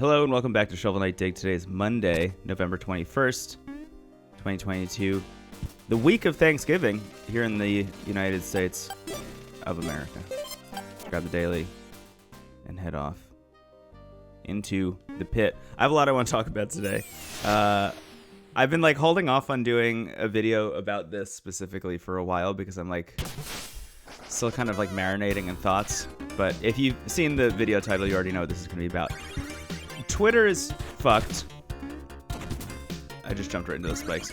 Hello and welcome back to Shovel Knight Dig. Today is Monday, November 21st, 2022. The week of Thanksgiving here in the United States of America. Grab the daily and head off into the pit. I have a lot I want to talk about today. I've been holding off on doing a video about this specifically for a while because I'm still kind of marinating in thoughts. But if you've seen the video title, you already know what this is going to be about. Twitter is fucked. I just jumped right into the spikes.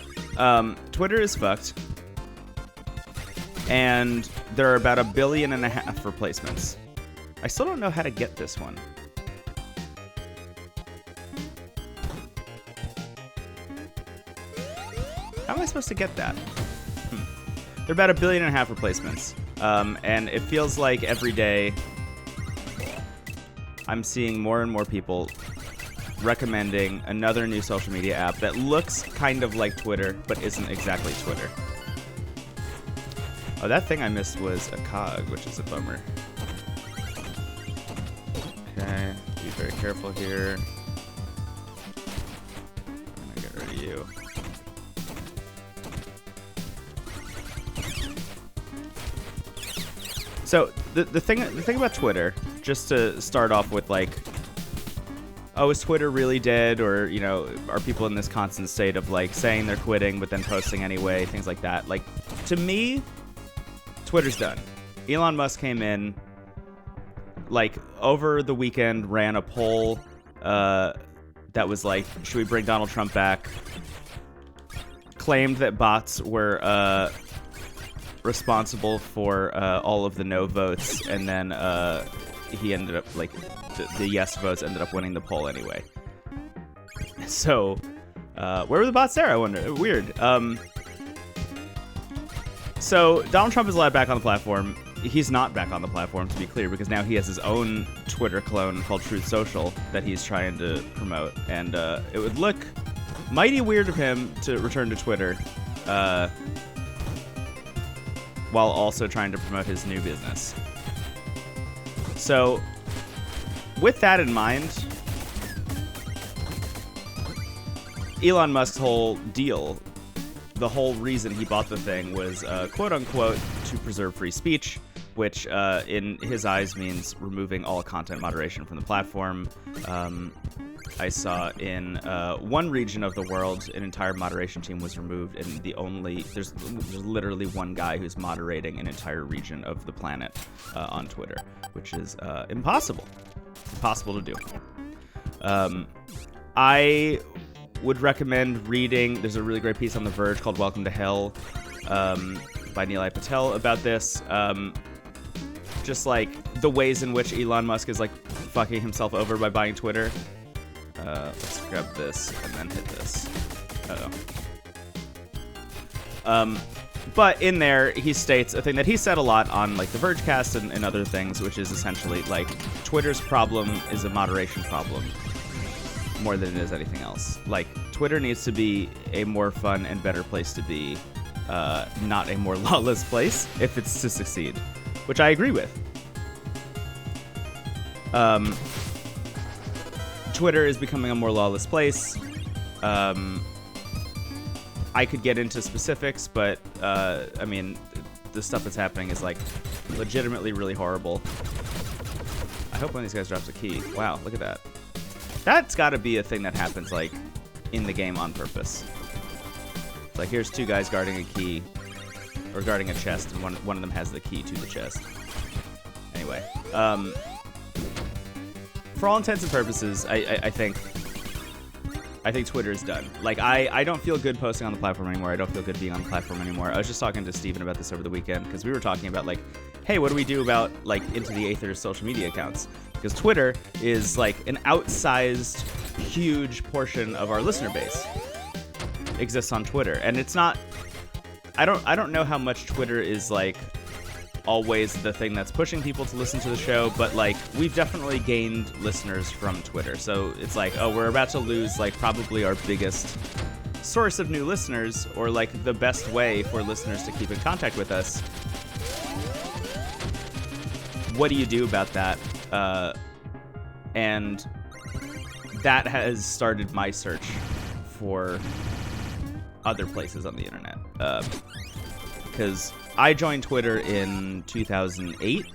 Twitter is fucked. And there are about 1.5 billion replacements. I still don't know how to get this one. How am I supposed to get that? There are about 1.5 billion replacements. And it feels like every day I'm seeing more and more people recommending another new social media app that looks kind of like Twitter, but isn't exactly Twitter. Oh, that thing I missed was a cog, which is a bummer. Okay, be very careful here. I'm gonna get rid of you. So the thing about Twitter, just to start off with, oh, is Twitter really dead? Or, are people in this constant state of saying they're quitting but then posting anyway, things like that. To me, Twitter's done. Elon Musk came in, over the weekend, ran a poll that was should we bring Donald Trump back? Claimed that bots were responsible for all of the no votes, and then he ended up the yes votes ended up winning the poll anyway. So where were the bots there, I wonder? Weird. So Donald Trump is allowed back on the platform. He's not back on the platform, to be clear, because now he has his own Twitter clone called Truth Social that he's trying to promote, and it would look mighty weird of him to return to Twitter while also trying to promote his new business. So, with that in mind, Elon Musk's whole deal, the whole reason he bought the thing was, quote-unquote, to preserve free speech, which in his eyes means removing all content moderation from the platform. I saw in one region of the world, an entire moderation team was removed, and there's literally one guy who's moderating an entire region of the planet on Twitter, which is impossible to do. I would recommend reading, there's a really great piece on The Verge called Welcome to Hell by Nilay Patel about this. Just the ways in which Elon Musk is fucking himself over by buying Twitter. Let's grab this and then hit this. But in there, he states a thing that he said a lot on the Vergecast and other things, which is essentially Twitter's problem is a moderation problem more than it is anything else. Twitter needs to be a more fun and better place to be, not a more lawless place if it's to succeed, which I agree with. Twitter is becoming a more lawless place. I could get into specifics, but I mean, the stuff that's happening is legitimately really horrible. I hope one of these guys drops a key. Wow, look at that. That's got to be a thing that happens in the game on purpose. It's here's two guys guarding a key, or guarding a chest, and one of them has the key to the chest. Anyway, for all intents and purposes, I think Twitter is done. I don't feel good posting on the platform anymore. I don't feel good being on the platform anymore. I was just talking to Steven about this over the weekend, because we were talking about hey, what do we do about Into the Aether social media accounts? Because Twitter is an outsized, huge portion of our listener base exists on Twitter, and it's not. I don't know how much Twitter is always the thing that's pushing people to listen to the show, but we've definitely gained listeners from Twitter. So it's oh, we're about to lose probably our biggest source of new listeners, or the best way for listeners to keep in contact with us. What do you do about that? And that has started my search for other places on the internet. Because I joined Twitter in 2008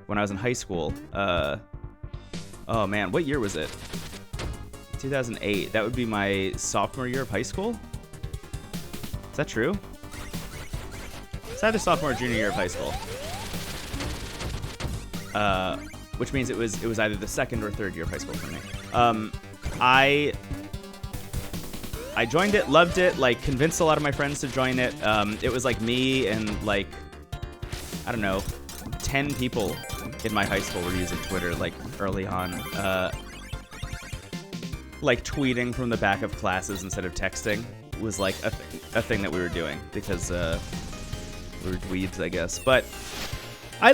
when I was in high school. Oh man, what year was it? 2008. That would be my sophomore year of high school? Is that true? It's either sophomore or junior year of high school. Which means it was either the second or third year of high school for me. I joined it, loved it, like convinced a lot of my friends to join it. It was like me and like, I don't know, 10 people in my high school were using Twitter like early on. Like tweeting from the back of classes instead of texting was like a thing that we were doing because we were dweebs, I guess. But I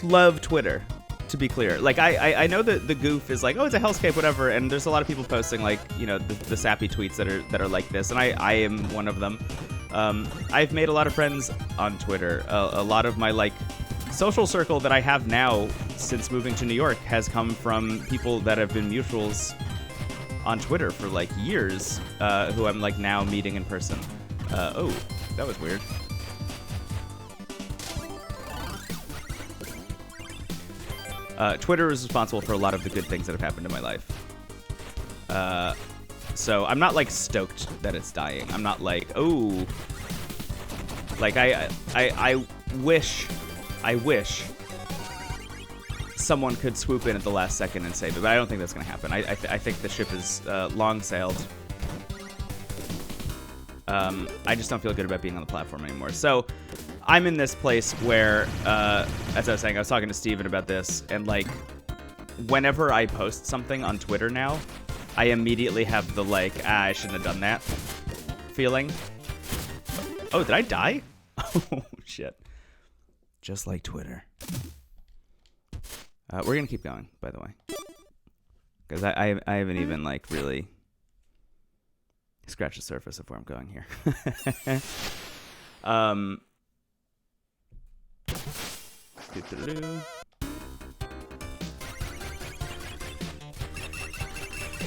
love Twitter, to be clear. Like I know that the goof is like, oh, it's a hellscape, whatever, and there's a lot of people posting like, you know, the sappy tweets that are like this, and I am one of them. I've made a lot of friends on Twitter. A lot of my like social circle that I have now since moving to New York has come from people that have been mutuals on Twitter for like years, who I'm like now meeting in person. Oh, that was weird. Twitter is responsible for a lot of the good things that have happened in my life. So I'm not like stoked that it's dying. I'm not like, oh, like I wish someone could swoop in at the last second and save it, but I don't think that's gonna happen. I think the ship is long sailed. I just don't feel good about being on the platform anymore. So I'm in this place where, as I was saying, I was talking to Steven about this, and like, whenever I post something on Twitter now, I immediately have the like, I shouldn't have done that feeling. Oh, did I die? Oh, shit. Just like Twitter. We're gonna keep going, by the way. Because I haven't even like really scratched the surface of where I'm going here.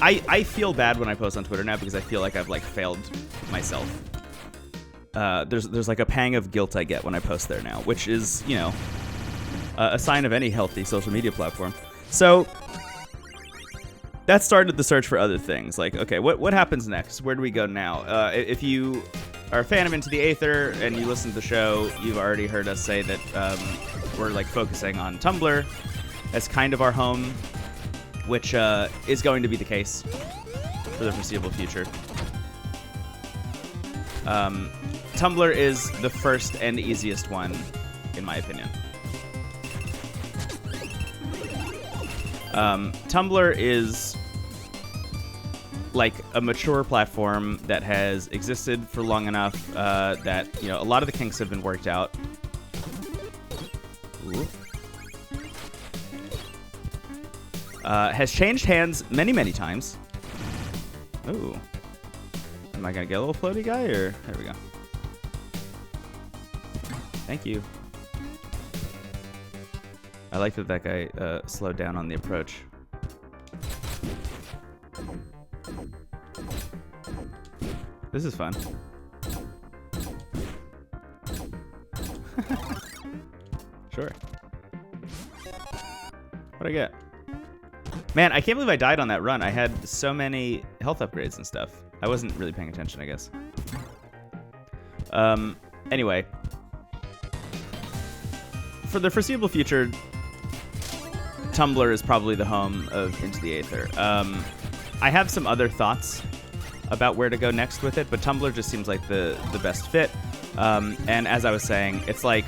I feel bad when I post on Twitter now because I feel like I've like failed myself. There's like a pang of guilt I get when I post there now, which is, you know, a sign of any healthy social media platform. So that started the search for other things. Like, okay, what happens next? Where do we go now? If you are a fan of Into the Aether and you listen to the show, you've already heard us say that we're like focusing on Tumblr as kind of our home, which is going to be the case for the foreseeable future. Tumblr is the first and easiest one, in my opinion. Tumblr is like a mature platform that has existed for long enough that, you know, a lot of the kinks have been worked out. Has changed hands many, many times. Ooh. Am I gonna get a little floaty guy, or there we go. Thank you. I like that guy slowed down on the approach. This is fun. Sure. What'd I get? Man, I can't believe I died on that run. I had so many health upgrades and stuff. I wasn't really paying attention, I guess. Anyway. For the foreseeable future, Tumblr is probably the home of Into the Aether. I have some other thoughts about where to go next with it, but Tumblr just seems like the best fit. And as I was saying, it's like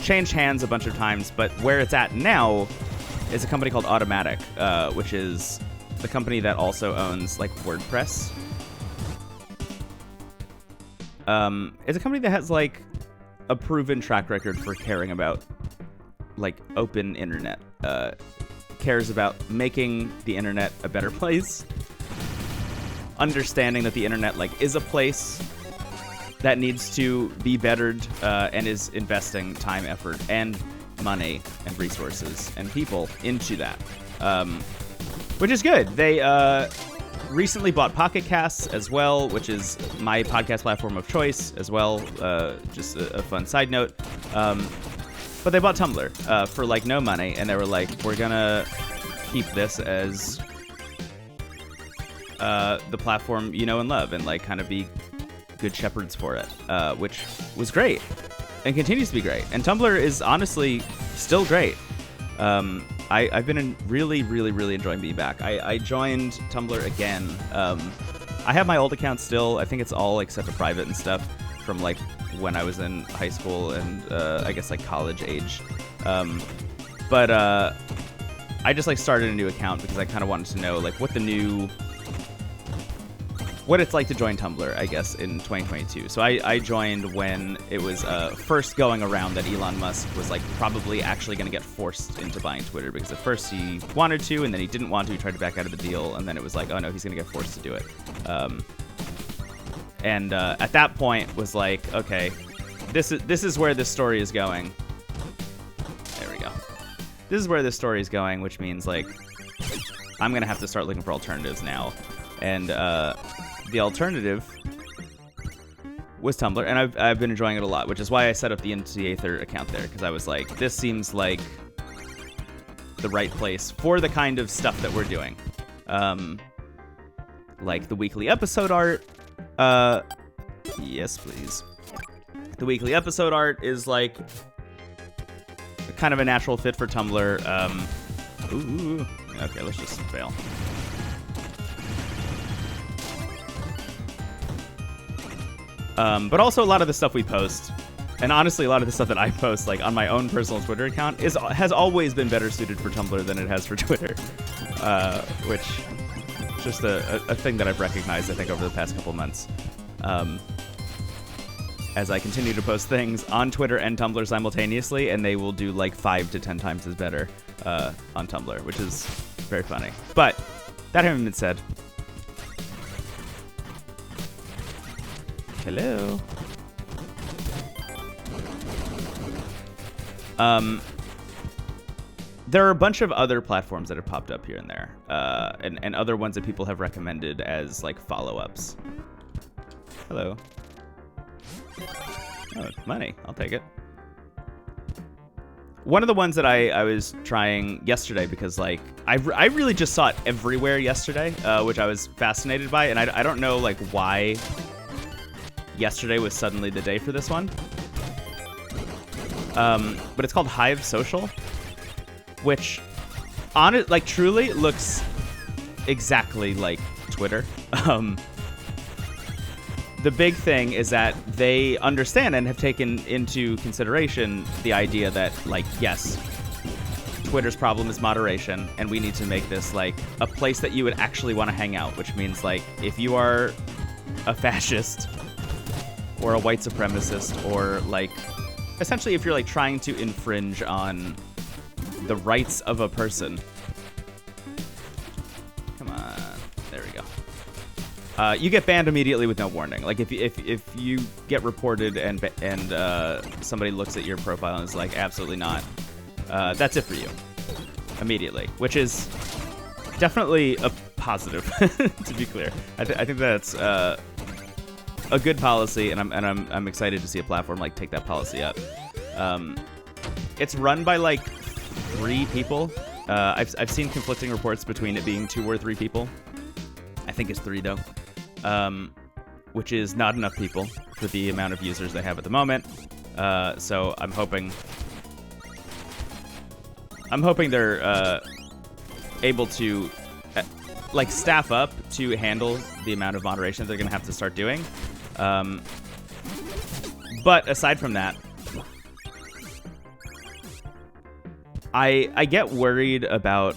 changed hands a bunch of times, but where it's at now is a company called Automatic, which is the company that also owns like WordPress. It's a company that has like a proven track record for caring about like open internet, cares about making the internet a better place, understanding that the internet like is a place that needs to be bettered, and is investing time, effort, and money and resources and people into that. which is good. They recently bought Pocket Casts as well, which is my podcast platform of choice as well. Just a fun side note. But they bought Tumblr for like no money, and they were like, we're gonna keep this as the platform you know and love, and like kind of be good shepherds for it, which was great and continues to be great. And Tumblr is honestly still great. I've been really enjoying being back. I joined Tumblr again. I have my old account still. I think it's all except for private and stuff from like when I was in high school and I guess like college age. But I just like started a new account because I kind of wanted to know like what it's like to join Tumblr, I guess, in 2022. So I joined when it was first going around that Elon Musk was like probably actually going to get forced into buying Twitter, because at first he wanted to, and then he didn't want to. He tried to back out of the deal, and then it was like, oh no, he's going to get forced to do it. And at that point was like, okay, this is where this story is going. There we go. This is where this story is going, which means like I'm going to have to start looking for alternatives now. And the alternative was Tumblr, and I've been enjoying it a lot, which is why I set up the Aether account there, because I was like, this seems like the right place for the kind of stuff that we're doing. Like the weekly episode art. Yes, please. The weekly episode art is like kind of a natural fit for Tumblr. Ooh. Okay, let's just fail. But also a lot of the stuff we post, and honestly a lot of the stuff that I post like on my own personal Twitter account has always been better suited for Tumblr than it has for Twitter, which is just a thing that I've recognized, I think, over the past couple months. As I continue to post things on Twitter and Tumblr simultaneously, and they will do like 5 to 10 times as better on Tumblr, which is very funny. But that having been said, hello. There are a bunch of other platforms that have popped up here and there, and other ones that people have recommended as like follow-ups. Hello. Oh, money. I'll take it. One of the ones that I was trying yesterday, because like I really just saw it everywhere yesterday, which I was fascinated by, and I don't know like why yesterday was suddenly the day for this one. But it's called Hive Social, which on it like truly looks exactly like Twitter. The big thing is that they understand and have taken into consideration the idea that, like, yes, Twitter's problem is moderation, and we need to make this like a place that you would actually want to hang out, which means like if you are a fascist or a white supremacist, or like essentially if you're like trying to infringe on the rights of a person. Come on. There we go. You get banned immediately with no warning. Like if you get reported and somebody looks at your profile and is like, absolutely not, that's it for you immediately, which is definitely a positive. To be clear, I think that's a good policy, and I'm excited to see a platform like take that policy up. It's run by like 3 people. I've seen conflicting reports between it being 2 or 3 people. I think it's 3 though. Which is not enough people for the amount of users they have at the moment. So I'm hoping they're able to like staff up to handle the amount of moderation they're going to have to start doing. But aside from that, I get worried about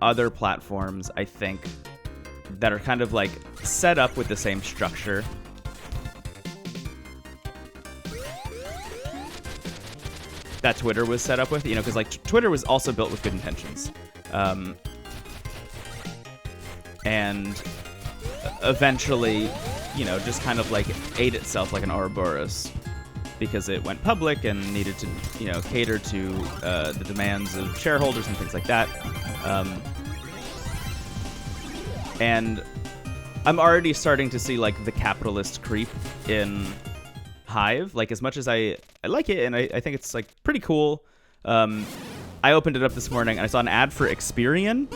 other platforms, I think, that are kind of like set up with the same structure that Twitter was set up with, you know, because like Twitter was also built with good intentions, and eventually, you know, just kind of like ate itself like an Ouroboros because it went public and needed to, you know, cater to the demands of shareholders and things like that. And I'm already starting to see like the capitalist creep in Hive. Like, as much as I like it and I think it's like pretty cool, I opened it up this morning and I saw an ad for Experian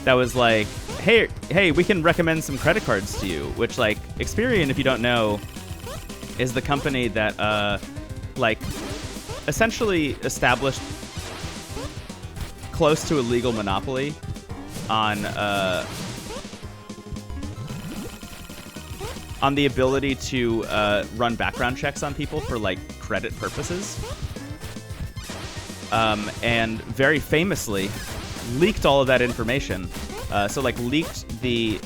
that was like, hey, we can recommend some credit cards to you. Which, like, Experian, if you don't know, is the company that like essentially established close to a legal monopoly on the ability to run background checks on people for like credit purposes, and very famously leaked all of that information. So like leaked the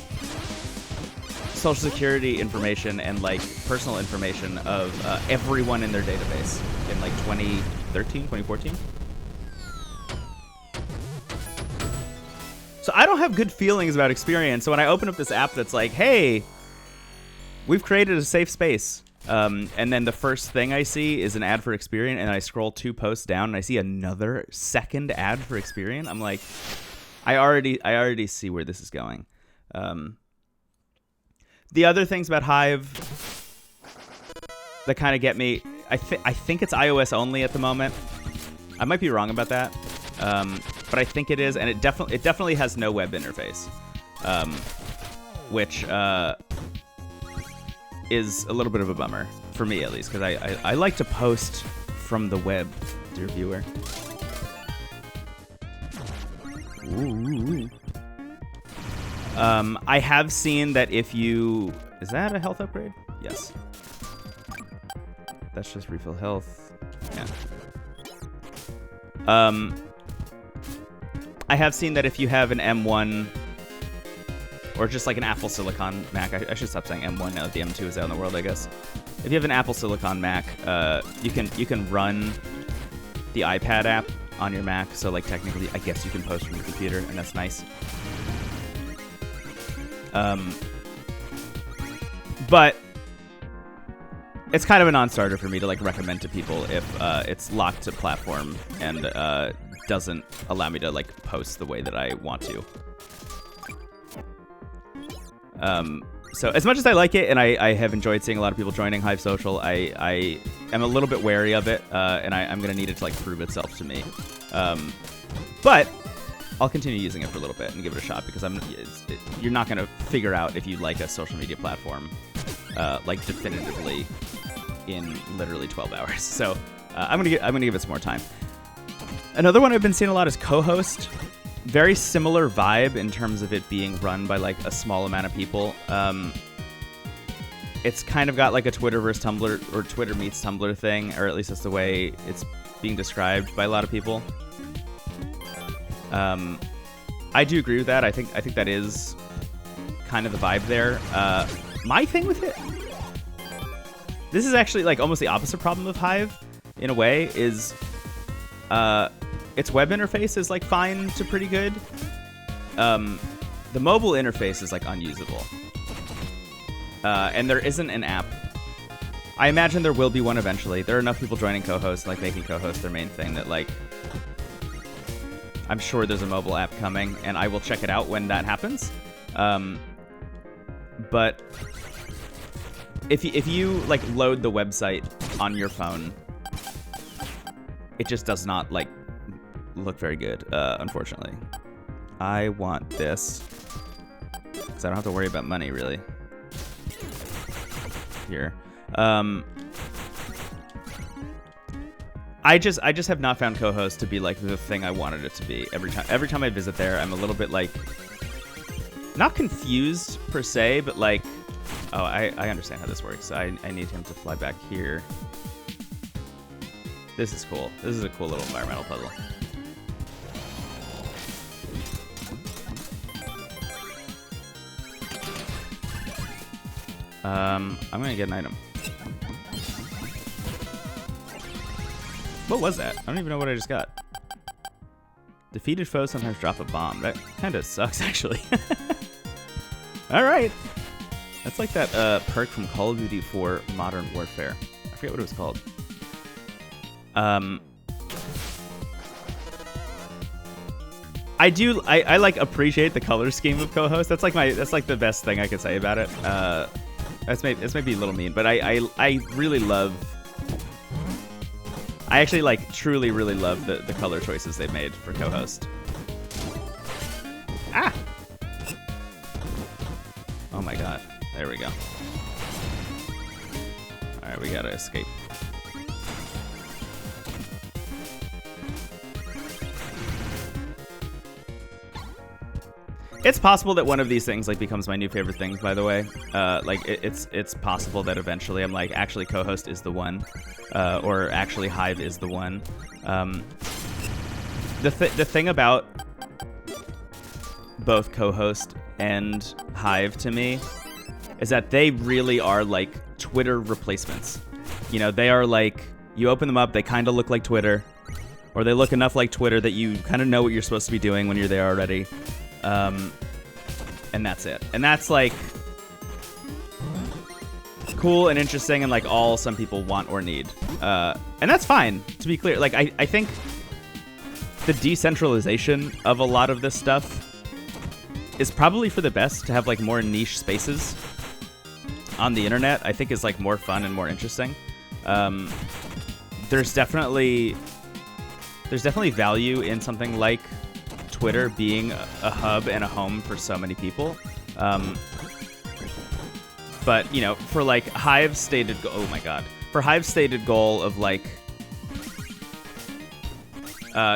social security information and like personal information of everyone in their database in like 2013, 2014. So I don't have good feelings about Experian. So when I open up this app that's like, hey, we've created a safe space, and then the first thing I see is an ad for Experian, and I scroll 2 posts down and I see another second ad for Experian. I'm like, I already see where this is going. The other things about Hive that kind of get me, I think it's iOS only at the moment. I might be wrong about that, but I think it is, and it definitely has no web interface, which is a little bit of a bummer for me, at least, because I like to post from the web, dear viewer. Ooh. I have seen that if you... Is that a health upgrade? Yes. That's just refill health. Yeah. I have seen that if you have an M1 or just like an Apple Silicon Mac, I should stop saying M1 now that the M2 is out in the world, I guess. If you have an Apple Silicon Mac, you can run the iPad app on your Mac. So like technically, I guess you can post from your computer, and that's nice. But it's kind of a non-starter for me to like recommend to people if it's locked to platform and doesn't allow me to like post the way that I want to. So as much as I like it, and I have enjoyed seeing a lot of people joining Hive Social, I am a little bit wary of it, and I'm going to need it to like prove itself to me. But I'll continue using it for a little bit and give it a shot, because you're not going to figure out if you like a social media platform like definitively in literally 12 hours. So I'm gonna give it some more time. Another one I've been seeing a lot is Co-Host. Very similar vibe in terms of it being run by like a small amount of people. It's kind of got like a Twitter versus Tumblr, or Twitter meets Tumblr thing, or at least that's the way it's being described by a lot of people. I do agree with that. I think that is kind of the vibe there. My thing with it, this is actually like almost the opposite problem of Hive in a way, is its web interface is like fine to pretty good. The mobile interface is like unusable. And there isn't an app. I imagine there will be one eventually. There are enough people joining Co-Host, like making Co-Host their main thing, that like I'm sure there's a mobile app coming, and I will check it out when that happens. But if you like load the website on your phone, it just does not like look very good, unfortunately. I want this because I don't have to worry about money really. Here, I just have not found Co-Host to be like the thing I wanted it to be. Every time I visit there, I'm a little bit like, not confused per se, but like, oh, I understand how this works. I need him to fly back here. This is cool. This is a cool little environmental puzzle. I'm gonna get an item. What was that? I don't even know what I just got. Defeated foes sometimes drop a bomb. That kind of sucks, actually. All right. That's like that perk from Call of Duty 4 Modern Warfare. I forget what it was called. I like appreciate the color scheme of co-host. That's like the best thing I could say about it. That's maybe a little mean, but I really love. I actually like truly really love the color choices they've made for co-host. Ah! Oh my god. There we go. Alright, we gotta escape. It's possible that one of these things like becomes my new favorite things, by the way. Like it's possible that eventually I'm like, actually co-host is the one. Or actually Hive is the one. The thing about both co-host and Hive to me is that they really are like Twitter replacements. You know, they are like, you open them up, they kind of look like Twitter, or they look enough like Twitter that you kind of know what you're supposed to be doing when you're there already. And that's it. And that's like cool and interesting and like all some people want or need. And that's fine, to be clear. Like I think the decentralization of a lot of this stuff is probably for the best. To have like more niche spaces on the internet, I think is like more fun and more interesting. There's definitely value in something like Twitter being a hub and a home for so many people. But, you know, for like Hive's stated oh my god, for Hive's stated goal of like,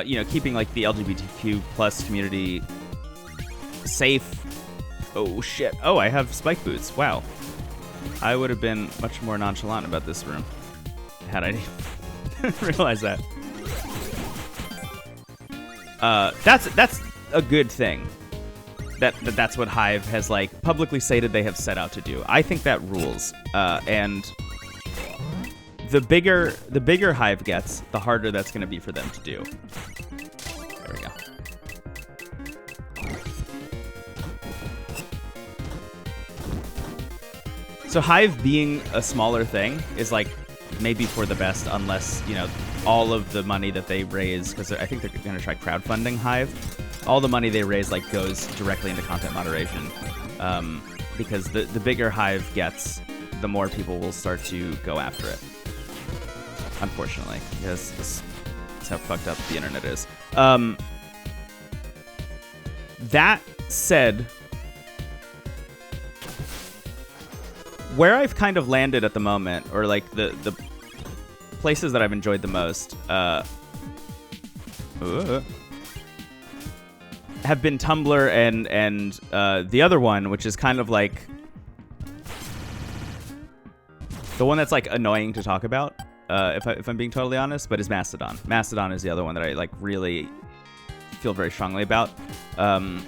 you know, keeping like the LGBTQ plus community safe. Oh shit. Oh, I have spike boots. Wow. I would have been much more nonchalant about this room had I realized that. That's a good thing. That's what Hive has like publicly stated they have set out to do. I think that rules. And the bigger Hive gets, the harder that's going to be for them to do. There we go. So Hive being a smaller thing is like maybe for the best, unless, you know, all of the money that they raise, because I think they're going to try crowdfunding Hive. All the money they raise like goes directly into content moderation, because the bigger Hive gets, the more people will start to go after it. Unfortunately, because this is how fucked up the internet is. That said, where I've kind of landed at the moment, or like the places that I've enjoyed the most, have been Tumblr and the other one, which is kind of like the one that's like annoying to talk about, if I'm being totally honest, but is Mastodon. Mastodon is the other one that I like really feel very strongly about. The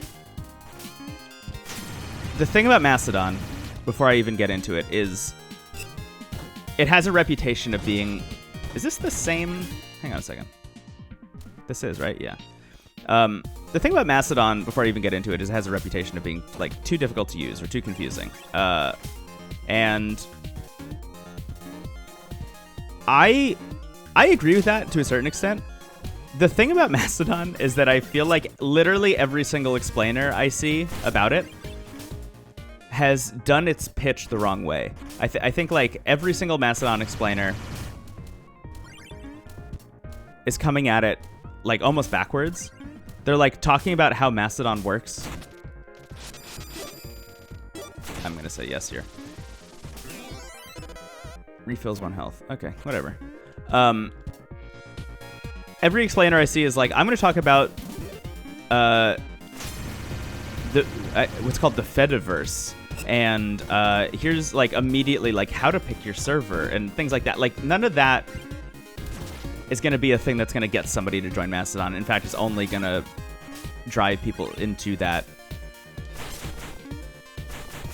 thing about Mastodon, before I even get into it, is it has a reputation of being... Is this the same... Hang on a second. This is, right? Yeah. The thing about Mastodon, before I even get into it, is it has a reputation of being like too difficult to use or too confusing. And I agree with that to a certain extent. The thing about Mastodon is that I feel like literally every single explainer I see about it has done its pitch the wrong way. I think like every single Mastodon explainer is coming at it like almost backwards. They're like talking about how Mastodon works. I'm gonna say yes here. Refills 1 health. Okay, whatever. Every explainer I see is like, I'm gonna talk about what's called the Fediverse, and here's like immediately like how to pick your server and things like that. Like none of that is going to be a thing that's going to get somebody to join Mastodon. In fact, it's only going to drive people into that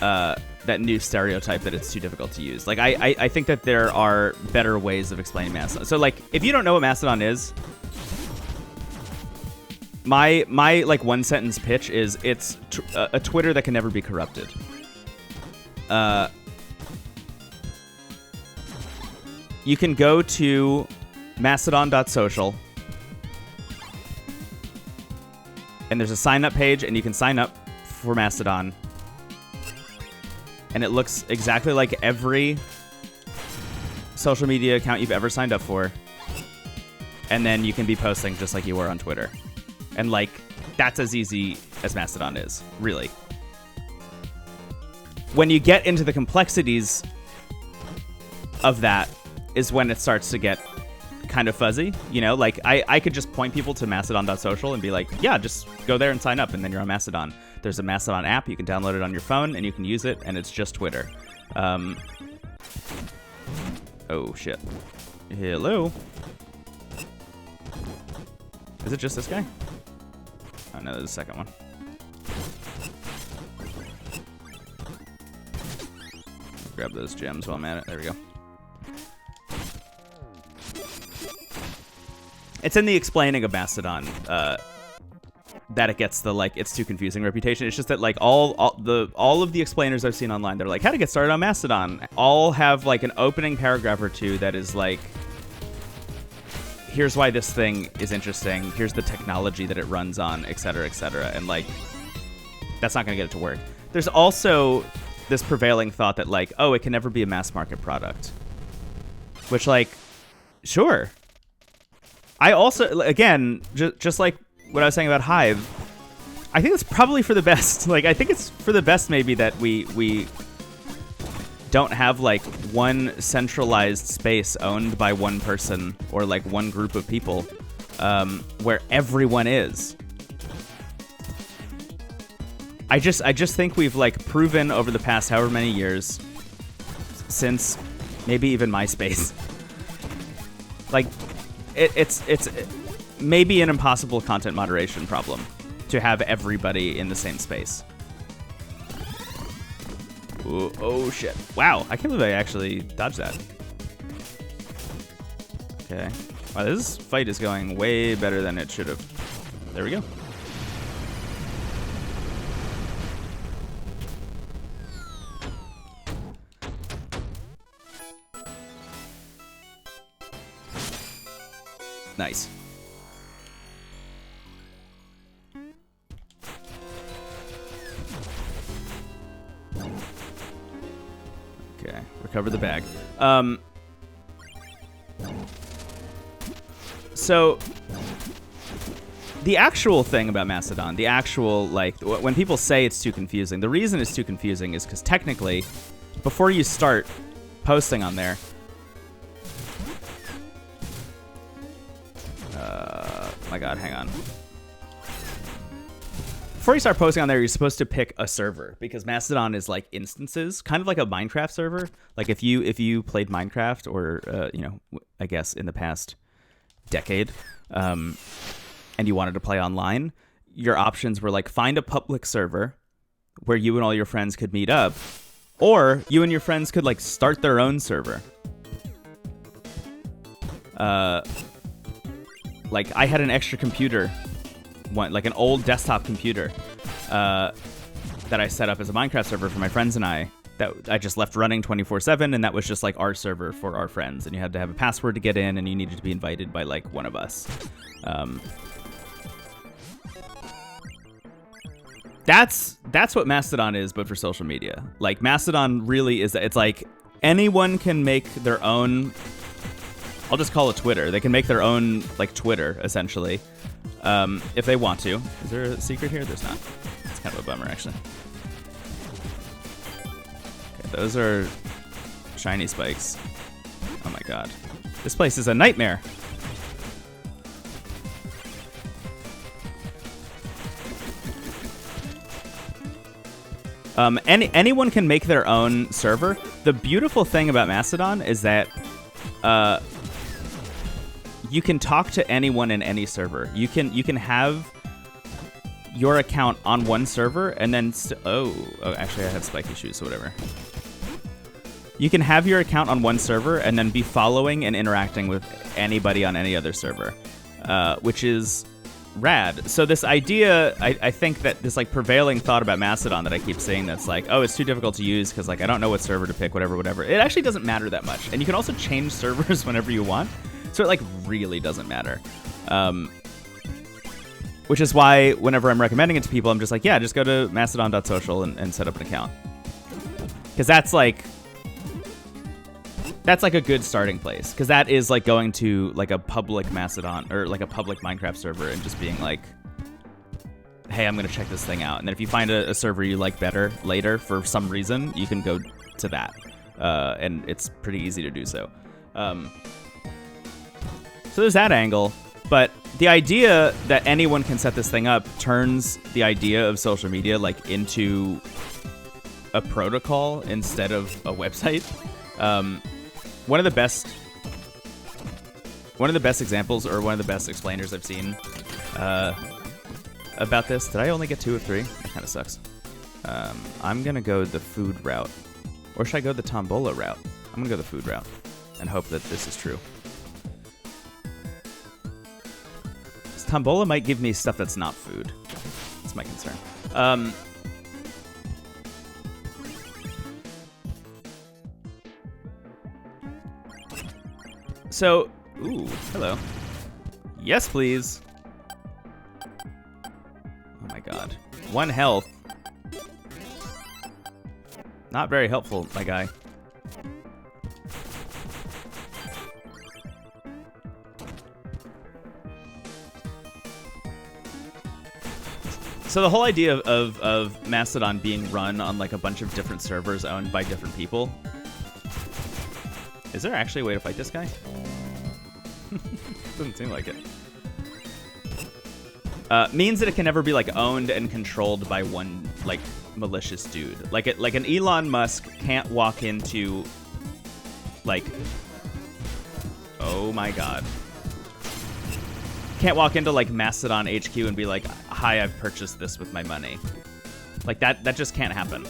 that new stereotype that it's too difficult to use. Like, I think that there are better ways of explaining Mastodon. So, like, if you don't know what Mastodon is, my like one sentence pitch is it's a Twitter that can never be corrupted. You can go to mastodon.social and there's a sign up page, and you can sign up for Mastodon. And it looks exactly like every social media account you've ever signed up for. And then you can be posting just like you were on Twitter. And like, that's as easy as Mastodon is, really. When you get into the complexities of that is when it starts to get kind of fuzzy. You know, like I could just point people to mastodon.social and be like, yeah, just go there and sign up, and then you're on Mastodon. There's a Mastodon app. You can download it on your phone, and you can use it, and it's just Twitter. Oh, shit. Hello? Is it just this guy? Oh, no, there's a second one. Grab those gems while I'm at it. There we go. It's in the explaining of Mastodon that it gets the like it's too confusing reputation. It's just that like all of the explainers I've seen online, they're like how to get started on Mastodon, all have like an opening paragraph or two that is like, here's why this thing is interesting, here's the technology that it runs on, etc., etc. And like that's not going to get it to work. There's also this prevailing thought that like, oh, it can never be a mass market product, which like, sure. I also, again, just like what I was saying about Hive, I think it's probably for the best. Like, I think it's for the best maybe that we don't have like one centralized space owned by one person or like one group of people where everyone is. I just think we've like proven over the past however many years, since maybe even MySpace, like it's maybe an impossible content moderation problem to have everybody in the same space. Ooh, oh shit! Wow, I can't believe I actually dodged that. Okay, wow, this fight is going way better than it should have. There we go. Nice. Okay, recover the bag. So the actual thing about Mastodon, the actual, like, when people say it's too confusing, the reason it's too confusing is because technically, before you start posting on there, my god, hang on. Before you start posting on there, you're supposed to pick a server, because Mastodon is like instances, kind of like a Minecraft server. Like if you played Minecraft, or you know, I guess in the past decade, and you wanted to play online, your options were like find a public server where you and all your friends could meet up, or you and your friends could like start their own server. Like I had an extra computer, like an old desktop computer, that I set up as a Minecraft server for my friends and I, that I just left running 24/7, and that was just like our server for our friends, and you had to have a password to get in, and you needed to be invited by like one of us. That's what Mastodon is, but for social media. Like Mastodon really is, it's like anyone can make their own, I'll just call it Twitter. They can make their own like Twitter essentially, if they want to. Is there a secret here? There's not. It's kind of a bummer actually. Okay, those are shiny spikes. Oh my god, this place is a nightmare. Anyone can make their own server. The beautiful thing about Mastodon is that you can talk to anyone in any server. You can have your account on one server and then oh, actually I have spiky shoes, so whatever. You can have your account on one server and then be following and interacting with anybody on any other server, which is rad. So this idea, I think that this like prevailing thought about Mastodon that I keep seeing, that's like, oh, it's too difficult to use because like I don't know what server to pick, whatever. It actually doesn't matter that much, and you can also change servers whenever you want. So it like really doesn't matter. Which is why whenever I'm recommending it to people, I'm just like, yeah, just go to mastodon.social and set up an account. Because that's like a good starting place. Because that is like going to like a public Mastodon or like a public Minecraft server and just being like, hey, I'm going to check this thing out. And then if you find a server you like better later for some reason, you can go to that. And it's pretty easy to do so. So there's that angle. But the idea that anyone can set this thing up turns the idea of social media like into a protocol instead of a website. One of the best examples or one of the best explainers I've seen about this. Did I only get 2 of 3? That kind of sucks. I'm gonna go the food route, or should I go the tombola route? I'm gonna go the food route and hope that this is true. Tombola might give me stuff that's not food. That's my concern. So, ooh, hello. Yes, please. Oh my god. 1 health. Not very helpful, my guy. So the whole idea of Mastodon being run on like a bunch of different servers owned by different people. Is there actually a way to fight this guy? Doesn't seem like it. Means that it can never be like owned and controlled by one like malicious dude. Like an Elon Musk can't walk into like, oh my god. Can't walk into like Mastodon HQ and be like, hi, I've purchased this with my money. Like that just can't happen.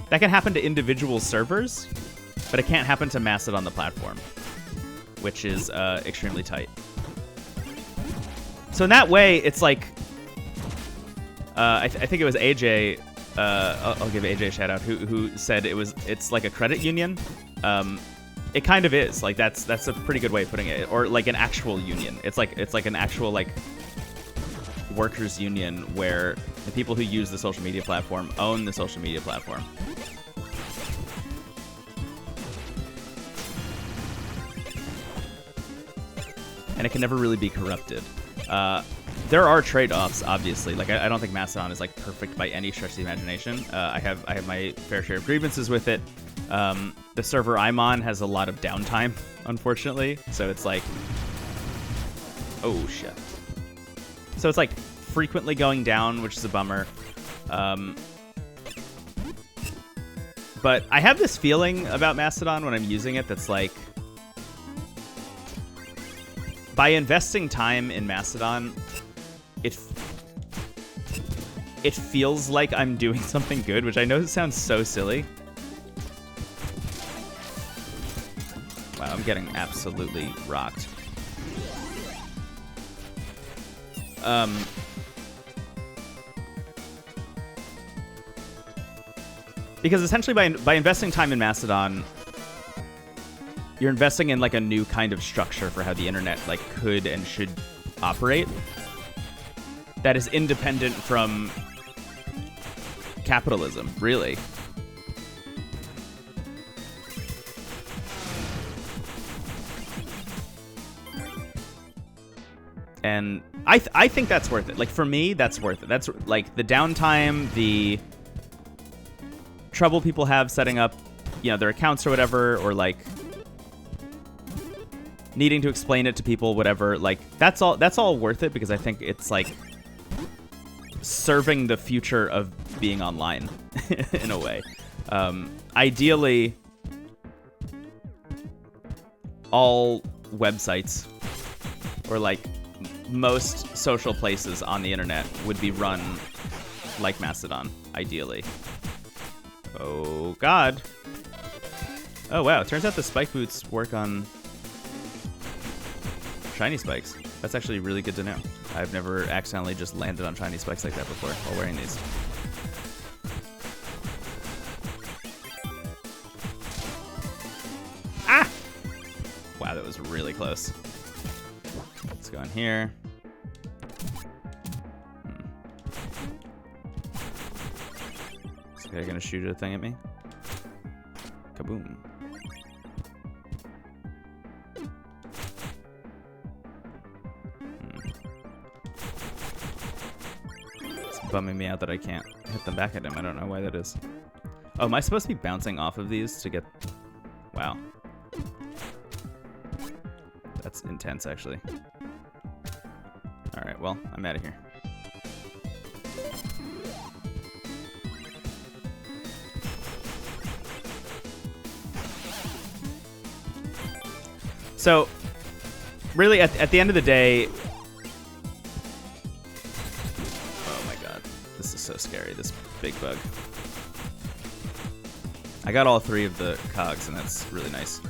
That can happen to individual servers, but it can't happen to Mastodon the platform, which is extremely tight. So in that way, it's like, I think it was AJ, I'll give AJ a shout out, who said it's like a credit union. It kind of is. Like that's a pretty good way of putting it. Or like an actual union. It's like an actual like workers union where the people who use the social media platform own the social media platform. And it can never really be corrupted. There are trade-offs, obviously. Like I don't think Mastodon is like perfect by any stretch of the imagination. I have my fair share of grievances with it. The server I'm on has a lot of downtime, unfortunately. So it's like, oh shit. So it's like frequently going down, which is a bummer. But I have this feeling about Mastodon when I'm using it that's like, by investing time in Mastodon, it feels like I'm doing something good, which I know sounds so silly. Wow, I'm getting absolutely rocked. Because essentially by investing time in Mastodon, you're investing in like a new kind of structure for how the internet like could and should operate that is independent from capitalism, really. And I think that's worth it. Like for me, that's worth it. That's like the downtime, the trouble people have setting up, their accounts or whatever, or like needing to explain it to people, whatever. Like that's all worth it because I think it's like serving the future of being online in a way. Ideally, all websites or like most social places on the internet would be run like Mastodon, ideally. Oh god. Oh wow, it turns out the spike boots work on shiny spikes. That's actually really good to know. I've never accidentally just landed on shiny spikes like that before while wearing these. Ah! Wow, that was really close. Let's go in here. guy gonna shoot a thing at me? Kaboom. It's bumming me out that I can't hit them back at him. I don't know why that is. Oh, am I supposed to be bouncing off of these to get... Wow. That's intense, actually. Alright, well, I'm out of here. So, really, at the end of the day... Oh my god. This is so scary, this big bug. I got all 3 of the cogs, and that's really nice.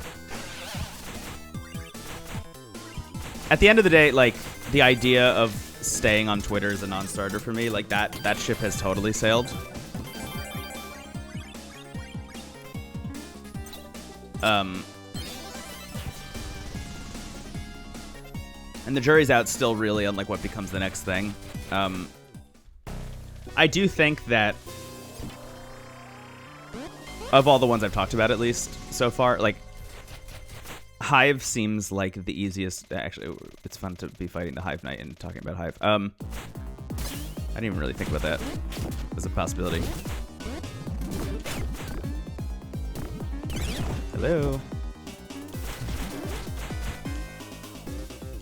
At the end of the day, like, the idea of staying on Twitter is a non-starter for me. Like, that ship has totally sailed. And the jury's out still really on, like, what becomes the next thing. I do think that of all the ones I've talked about, at least, so far, like, Hive seems like the easiest. Actually, it's fun to be fighting the Hive Knight and talking about Hive. I didn't even really think about that as a possibility. Hello.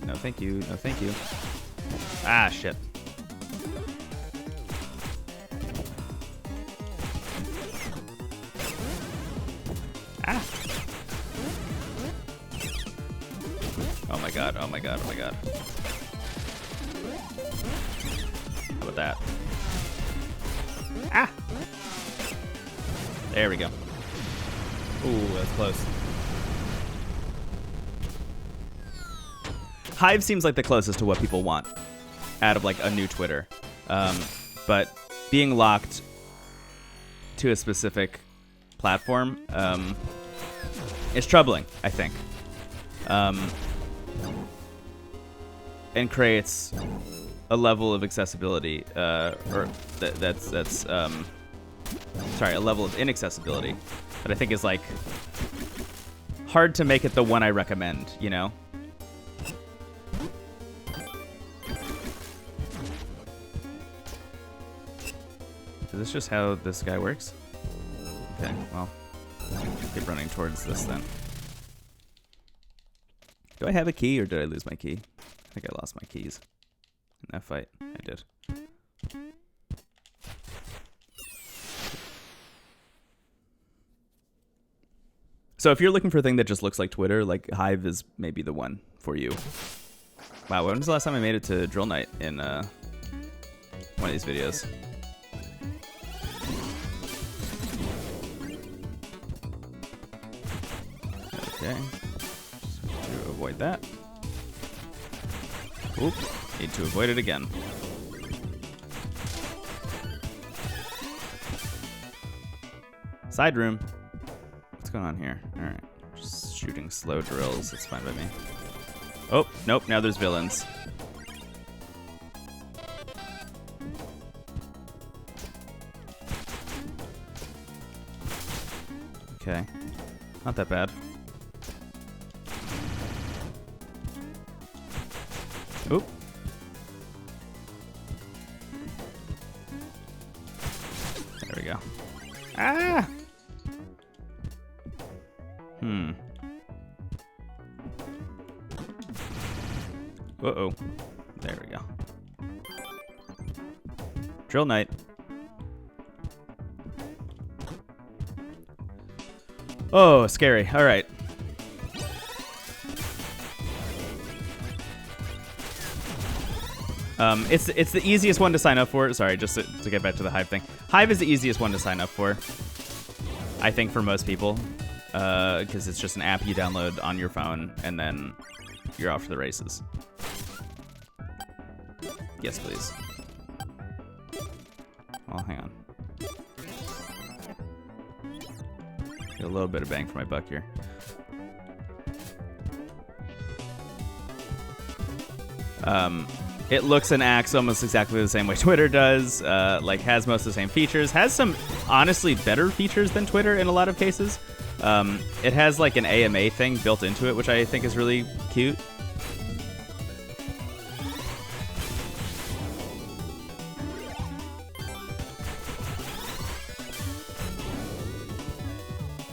No, thank you. No, thank you. Ah, shit. Ah. Oh my god, oh my god, oh my god. How about that? Ah! There we go. Ooh, that's close. Hive seems like the closest to what people want out of, like, a new Twitter. But being locked to a specific platform is troubling, I think. And creates a level of accessibility, or that's sorry, a level of inaccessibility that I think is, like, hard to make it the one I recommend, you know? Is this just how this guy works? Okay, well, keep running towards this then. Do I have a key or did I lose my key? I think I lost my keys in that fight. I did. So if you're looking for a thing that just looks like Twitter, like, Hive is maybe the one for you. Wow, when was the last time I made it to Drill Night in one of these videos? Okay. Just to avoid that. Oop. Need to avoid it again. Side room. What's going on here? Alright. Just shooting slow drills. That's fine by me. Oh, nope. Now there's villains. Okay. Not that bad. Oop. There we go. Ah! Uh-oh. There we go. Drill Knight. Oh, scary. All right. It's the easiest one to sign up for. Sorry, just to get back to the Hive thing. Hive is the easiest one to sign up for, I think, for most people, because it's just an app you download on your phone, and then you're off to the races. Yes, please. Well, hang on. Get a little bit of bang for my buck here. It looks and acts almost exactly the same way Twitter does. Like, has most of the same features. Has some, honestly, better features than Twitter in a lot of cases. It has, like, an AMA thing built into it, which I think is really cute.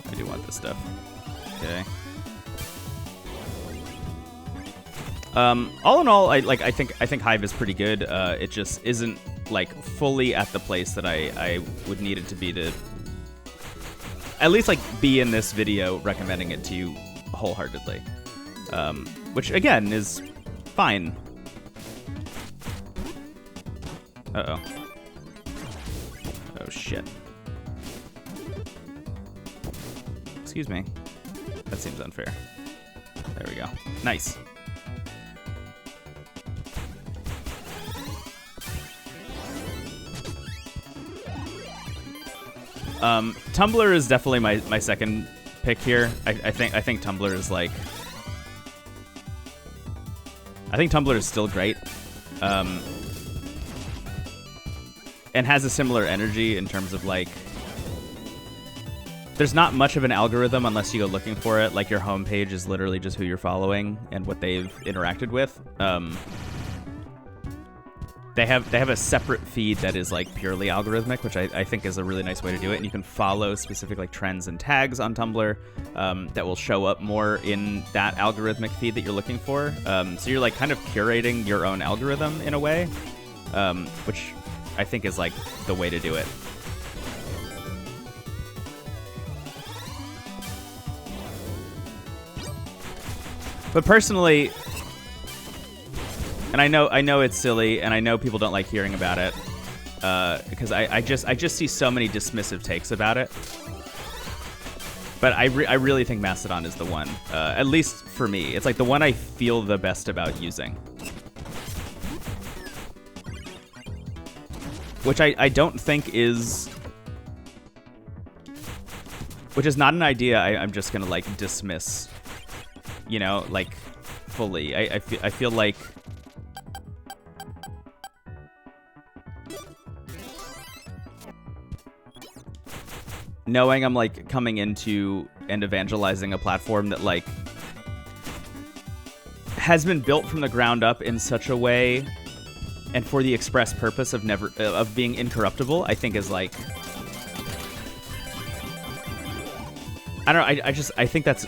I do want this stuff. Okay. All in all, I think Hive is pretty good. It just isn't like fully at the place that I would need it to be to at least like be in this video recommending it to you wholeheartedly. Which again is fine. Uh-oh. Oh shit. Excuse me. That seems unfair. There we go. Nice. Tumblr is definitely my second pick here. I think Tumblr is like... I think Tumblr is still great. And has a similar energy in terms of like... There's not much of an algorithm unless you go looking for it. Like your homepage is literally just who you're following and what they've interacted with. They have a separate feed that is like purely algorithmic, which I think is a really nice way to do it. And you can follow specific like trends and tags on Tumblr that will show up more in that algorithmic feed that you're looking for. So you're like kind of curating your own algorithm in a way, which I think is like the way to do it. But personally, and I know it's silly, and I know people don't like hearing about it, because I just see so many dismissive takes about it. But I really think Mastodon is the one, at least for me. It's like the one I feel the best about using. Which I don't think is... Which is not an idea I'm just gonna like dismiss, you know, like fully. I feel like... Knowing I'm like coming into and evangelizing a platform that like has been built from the ground up in such a way and for the express purpose of of being incorruptible, I think is like, I don't know, I think that's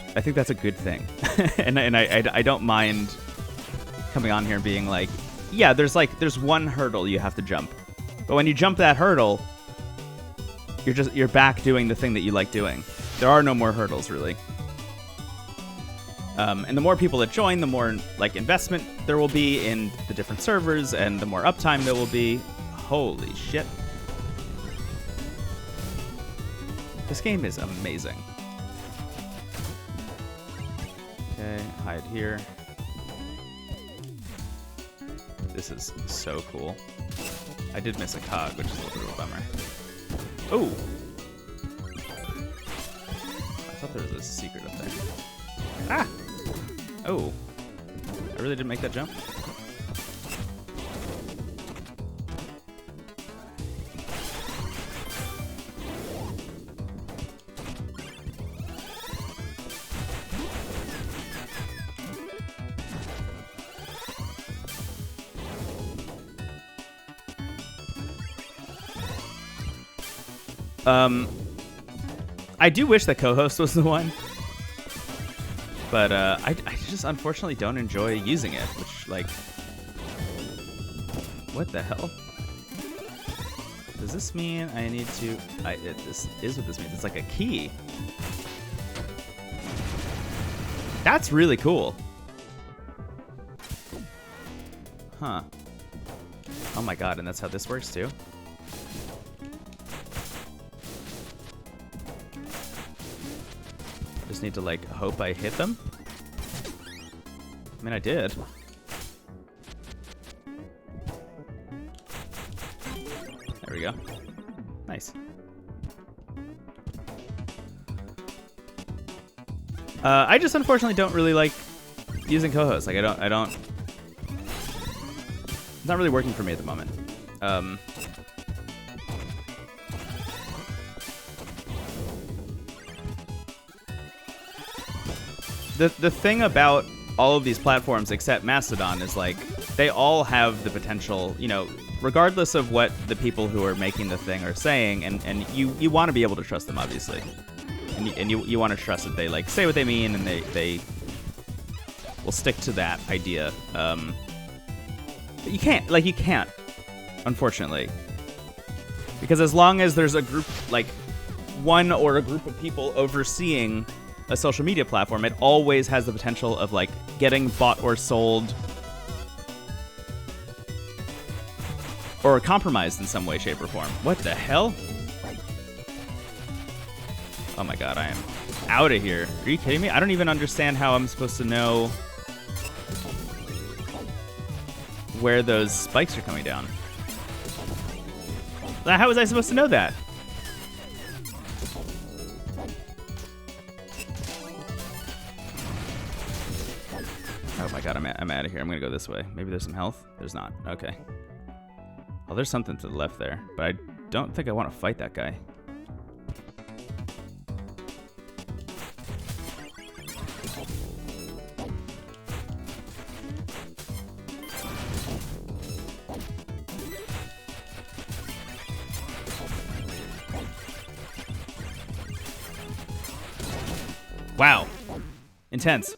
a good thing. and I don't mind coming on here and being like, yeah, there's one hurdle you have to jump. But when you jump that hurdle, you're back doing the thing that you like doing. There are no more hurdles, really. And the more people that join, the more like investment there will be in the different servers, and the more uptime there will be. Holy shit. This game is amazing. Okay, hide here. This is so cool. I did miss a cog, which is a little bit of a bummer. Oh! I thought there was a secret up there. Ah! Oh. I really didn't make that jump. I do wish that co-host was the one, but I just unfortunately don't enjoy using it, which, like, what the hell? Does this mean I need to, this is what this means, it's like a key. That's really cool. Huh. Oh my god, and that's how this works too? Just need to like hope I hit them. I mean, I did. There we go. Nice. I just unfortunately don't really like using co-hosts. Like I don't. not really working for me at the moment. The thing about all of these platforms except Mastodon is like they all have the potential, you know, regardless of what the people who are making the thing are saying, and you want to be able to trust them, obviously, and you want to trust that they like say what they mean and they will stick to that idea. But you can't, unfortunately, because as long as there's a group, like one or a group of people overseeing a social media platform, it always has the potential of like getting bought or sold or compromised in some way, shape, or form. What the hell? Oh my god, I am out of here. Are you kidding me? I don't even understand how I'm supposed to know where those spikes are coming down. How was I supposed to know that? Oh my god, I'm out of here. I'm gonna go this way. Maybe there's some health? There's not. Okay. Oh, there's something to the left there, but I don't think I want to fight that guy. Wow. Intense.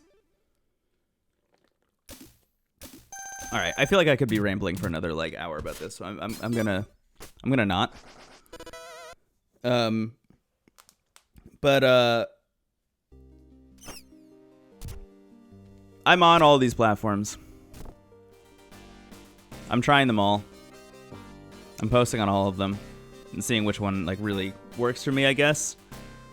All right, I feel like I could be rambling for another like hour about this, so I'm gonna not. But I'm on all these platforms. I'm trying them all. I'm posting on all of them and seeing which one like really works for me, I guess.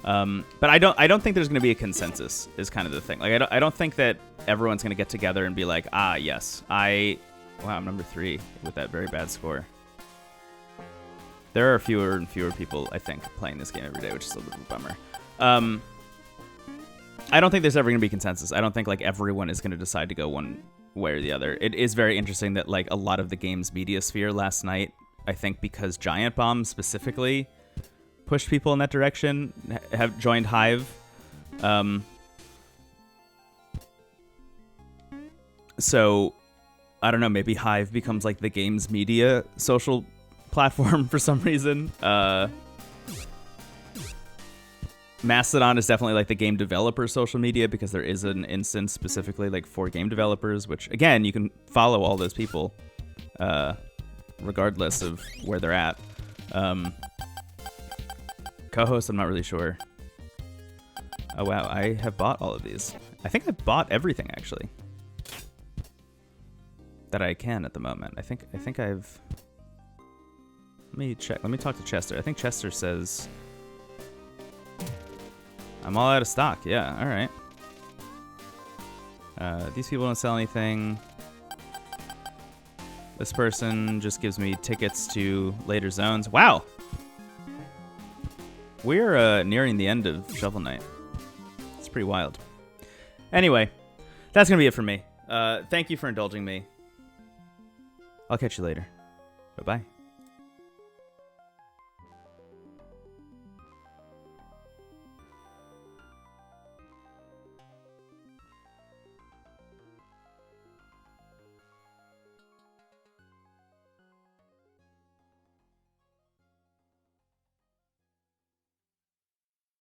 But I don't think there's gonna be a consensus. Is kind of the thing. Like I don't think that everyone's gonna get together and be like, ah, yes, wow, I'm number 3 with that very bad score. There are fewer and fewer people, I think, playing this game every day, which is a little bit of a bummer. I don't think there's ever gonna be consensus. I don't think like everyone is gonna decide to go one way or the other. It is very interesting that like a lot of the game's media sphere last night, I think because Giant Bomb specifically pushed people in that direction, have joined Hive. So, I don't know, maybe Hive becomes like the game's media social platform for some reason. Mastodon is definitely like the game developer social media because there is an instance specifically like for game developers, which again, you can follow all those people regardless of where they're at. Co-host, I'm not really sure. Oh wow, I have bought all of these. I think I bought everything actually that I can at the moment. I think I've. Let me check. Let me talk to Chester. I think Chester says I'm all out of stock. Yeah, all right. These people don't sell anything. This person just gives me tickets to later zones. Wow. We're nearing the end of Shovel Knight. It's pretty wild. Anyway, that's going to be it for me. Thank you for indulging me. I'll catch you later. Bye-bye.